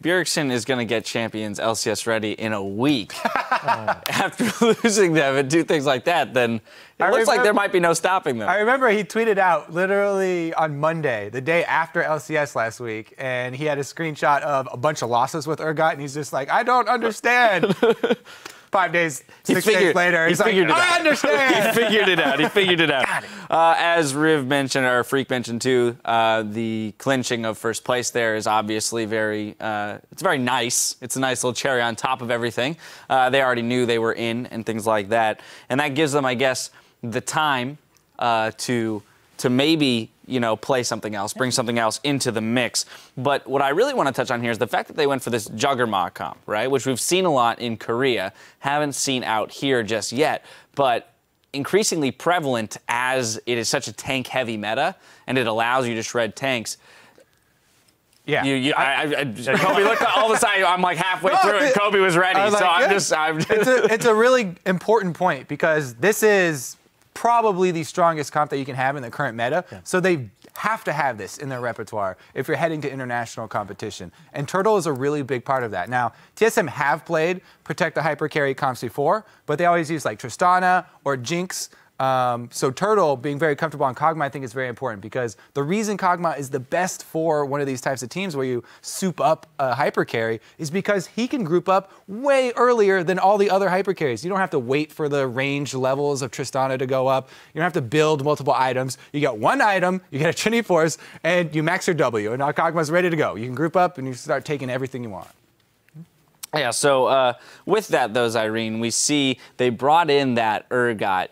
Bjergsen is going to get Champions LCS ready in a week after losing them and do things like that, then it looks like there might be no stopping them. I remember he tweeted out literally on Monday, the day after LCS last week, and he had a screenshot of a bunch of losses with Urgot, and he's just like, I don't understand. 5 days, 6 days later, he's like, I understand. He figured it out. He figured it out. Got it. As Riv mentioned, or Freak mentioned too, the clinching of first place there is obviously it's very nice. It's a nice little cherry on top of everything. They already knew they were in and things like that. And that gives them, I guess, the time to maybe, play something else, bring something else into the mix. But what I really want to touch on here is the fact that they went for this Juggernaut comp, right? Which we've seen a lot in Korea, haven't seen out here just yet, but increasingly prevalent as it is such a tank-heavy meta, and it allows you to shred tanks. Yeah. Kobe looked all of a sudden, I'm like halfway through it, Kobe was ready. It's a really important point because this is probably the strongest comp that you can have in the current meta. Yeah. So they have to have this in their repertoire if you're heading to international competition. And Turtle is a really big part of that. Now, TSM have played Protect the Hypercarry comps before, but they always use like Tristana or Jinx. So Turtle being very comfortable on Kog'Maw I think is very important because the reason Kog'Maw is the best for one of these types of teams where you soup up a hypercarry is because he can group up way earlier than all the other hypercarries. You don't have to wait for the range levels of Tristana to go up. You don't have to build multiple items. You get one item, you get a Trinity Force, and you max your W, and now Kog'Maw's ready to go. You can group up and you start taking everything you want. Yeah, so with that, though, Irene, we see they brought in that Urgot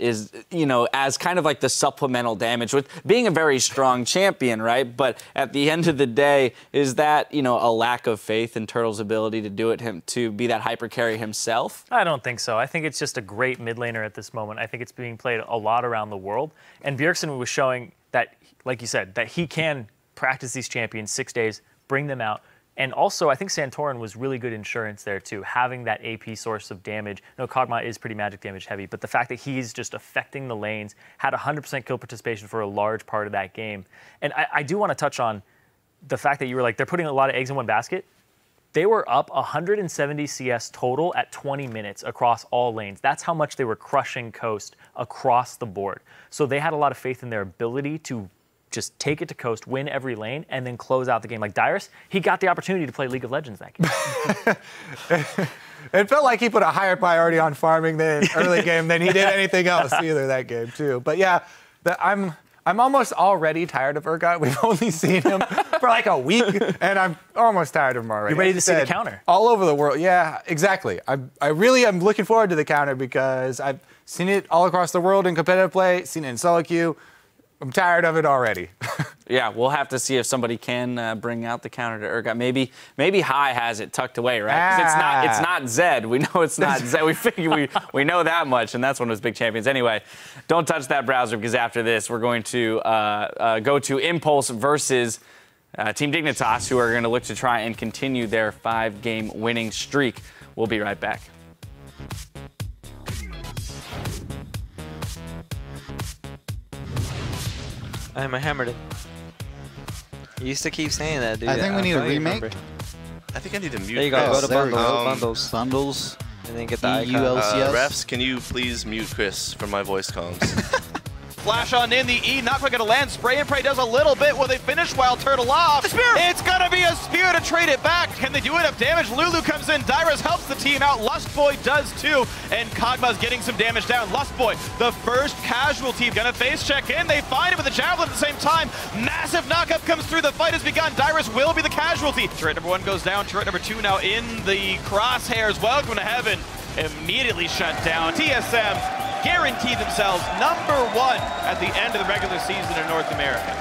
as kind of like the supplemental damage with being a very strong champion, right? But at the end of the day, is that, a lack of faith in Turtle's ability to do it, to be that hyper carry himself? I don't think so. I think it's just a great mid laner at this moment. I think it's being played a lot around the world. And Bjergsen was showing that, like you said, that he can practice these champions 6 days, bring them out. And also, I think Santorin was really good insurance there, too, having that AP source of damage. No, Kog'Maw is pretty magic damage heavy, but the fact that he's just affecting the lanes, had 100% kill participation for a large part of that game. And I do want to touch on the fact that you were like, they're putting a lot of eggs in one basket. They were up 170 CS total at 20 minutes across all lanes. That's how much they were crushing Coast across the board. So they had a lot of faith in their ability to just take it to Coast, win every lane, and then close out the game. Like Dyrus, he got the opportunity to play League of Legends that game. It felt like he put a higher priority on farming the early game than he did anything else either that game, too. But yeah, I'm almost already tired of Urgot. We've only seen him for like a week, and I'm almost tired of him already. You're ready to see the counter. All over the world. Yeah, exactly. I really am looking forward to the counter because I've seen it all across the world in competitive play, seen it in solo queue. I'm tired of it already. Yeah, we'll have to see if somebody can bring out the counter to Urgot. Maybe High has it tucked away, right? 'Cause it's not Zed. We know it's not Zed. We figure we know that much, and that's one of his big champions. Anyway, don't touch that browser because after this, we're going to go to Impulse versus Team Dignitas, who are going to look to try and continue their 5-game winning streak. We'll be right back. I hammered it. You used to keep saying that, dude. I think we need a remake. I think I need to mute. There you go. Go to there bundles. Bundles. And then get the EU icon. LCS. Refs, can you please mute Chris from my voice comms? Flash on in, the E, not quite gonna land. Spray and Pray does a little bit. Will they finish while Turtle off? Spear! It's gonna be a spear to trade it back. Can they do enough damage? Lulu comes in, Dyrus helps the team out, Lustboy does too, and Kog'Maw's getting some damage down. Lustboy, the first casualty, gonna face check in. They find him with the javelin at the same time. Massive knockup comes through, the fight has begun. Dyrus will be the casualty. Turret number 1 goes down, turret number 2 now in the crosshairs. Welcome to heaven. Immediately shut down. TSM guarantee themselves #1 at the end of the regular season in North America.